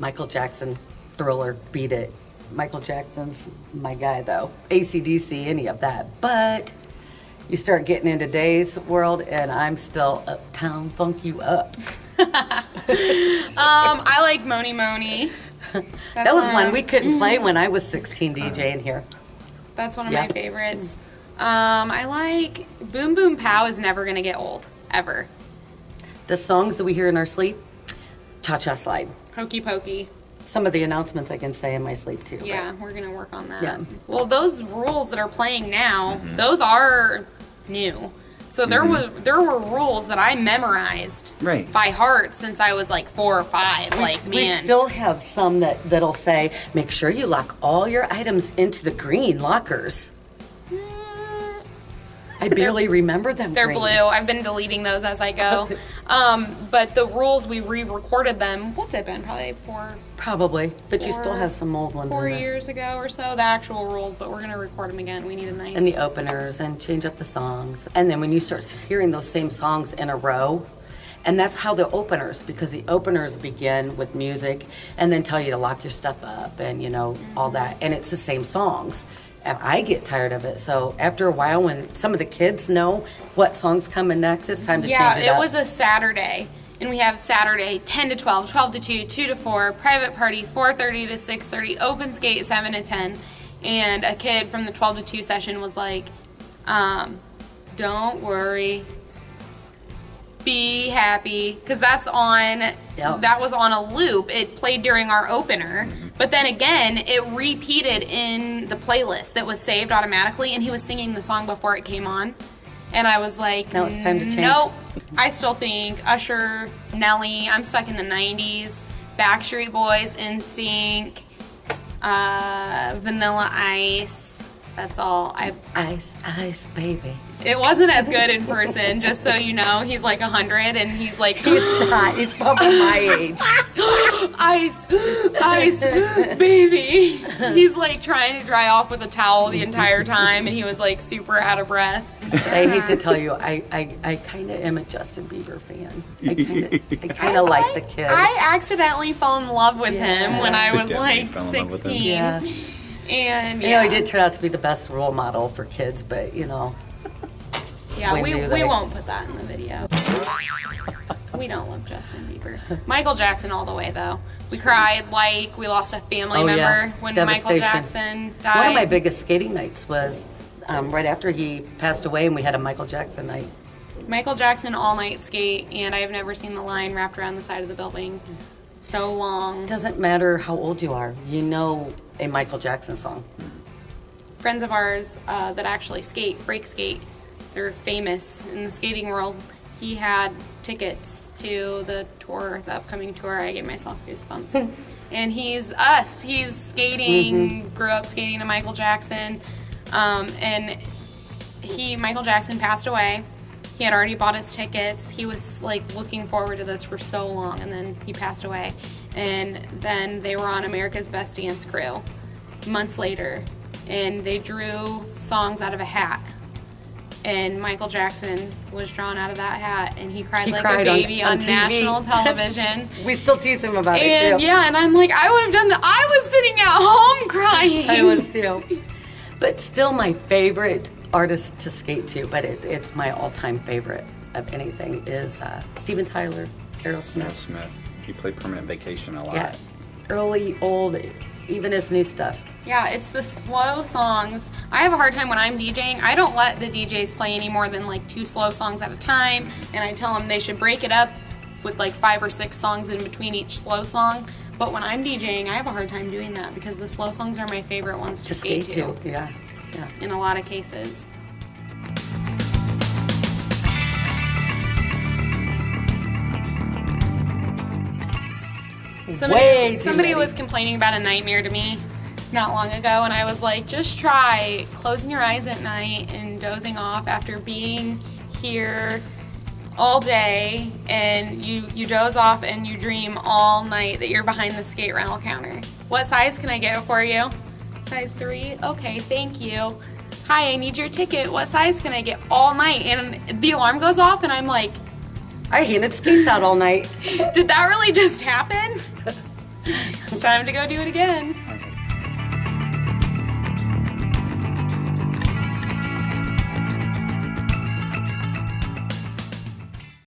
Michael Jackson, Thriller, Beat It. Michael Jackson's my guy, though. AC/DC, any of that. But you start getting into today's world, and I'm still Uptown Funk You Up. I like Moni Moni. That was one we couldn't play when I was 16 DJing here. That's one of my favorites. I like Boom Boom Pow is never going to get old, ever. The songs that we hear in our sleep, Cha-Cha Slide. Hokey Pokey. Some of the announcements I can say in my sleep, too. Yeah, we're going to work on that. Yeah. Well, those rules that are playing now, those are new. So there were rules that I memorized by heart since I was like 4 or 5. We still have some that'll say, make sure you lock all your items into the green lockers. I barely remember them. They're blue. I've been deleting those as I go. But the rules, we re-recorded them. What's it been? Probably 4. Probably. But you still have some old ones 4 in there. years ago or so, the actual rules. But we're going to record them again. We need a nice... And the openers and change up the songs. And then when you start hearing those same songs in a row, and that's how the openers, because the openers begin with music and then tell you to lock your stuff up and, all that. And it's the same songs. And I get tired of it. So after a while, when some of the kids know what song's coming next, it's time to change it up. Yeah, it was a Saturday. And we have Saturday 10 to 12, 12 to 2, 2 to 4, private party 4:30 to 6:30, open skate 7 to 10. And a kid from the 12 to 2 session was like, don't worry. Be happy, because that was on a loop. It played during our opener, but then again, it repeated in the playlist that was saved automatically, and he was singing the song before it came on, and I was like, no, it's time to change. Nope. I still think Usher, Nelly, I'm stuck in the 90s, Backstreet Boys, NSYNC, Vanilla Ice. That's all. Ice, baby. It wasn't as good in person, just so you know. He's like 100, and he's like... He's not. He's probably my age. Ice, baby. He's like trying to dry off with a towel the entire time, and he was like super out of breath. I hate to tell you, I kind of am a Justin Bieber fan. I kind of like the kid. I accidentally fell in love with him when I was like 16. Yeah. And he did turn out to be the best role model for kids, but Yeah, we won't put that in the video. We don't love Justin Bieber. Michael Jackson all the way, though. We cried like we lost a family member when Michael Jackson died. One of my biggest skating nights was right after he passed away, and we had a Michael Jackson night. Michael Jackson all-night skate, and I've never seen the line wrapped around the side of the building so long. Doesn't matter how old you are. You know a Michael Jackson song. Friends of ours that actually break skate, they're famous in the skating world. He had tickets to the upcoming tour. I gave myself goosebumps. And he's us. He's skating, grew up skating to Michael Jackson. And Michael Jackson passed away. He had already bought his tickets. He was like looking forward to this for so long, and then he passed away. And then they were on America's Best Dance Crew months later, and they drew songs out of a hat. And Michael Jackson was drawn out of that hat, and he cried like a baby on national television. We still tease him about it, too. Yeah, and I'm like, I would have done that. I was sitting at home crying. I was, too. But still my favorite artist to skate to, but it's my all-time favorite of anything, is Steven Tyler, Aerosmith. He played Permanent Vacation a lot. Yeah, early, old, even his new stuff. Yeah, it's the slow songs. I have a hard time when I'm DJing. I don't let the DJs play any more than like 2 slow songs at a time, and I tell them they should break it up with like 5 or 6 songs in between each slow song. But when I'm DJing, I have a hard time doing that because the slow songs are my favorite ones to skate to. Yeah. In a lot of cases. Somebody was complaining about a nightmare to me not long ago, and I was like, just try closing your eyes at night and dozing off after being here all day, and you doze off and you dream all night that you're behind the skate rental counter. What size can I get for you? Size 3? Okay, thank you. Hi, I need your ticket. What size can I get? All night. And the alarm goes off, and I'm like, I handed skates out all night. Did that really just happen? It's time to go do it again. Okay.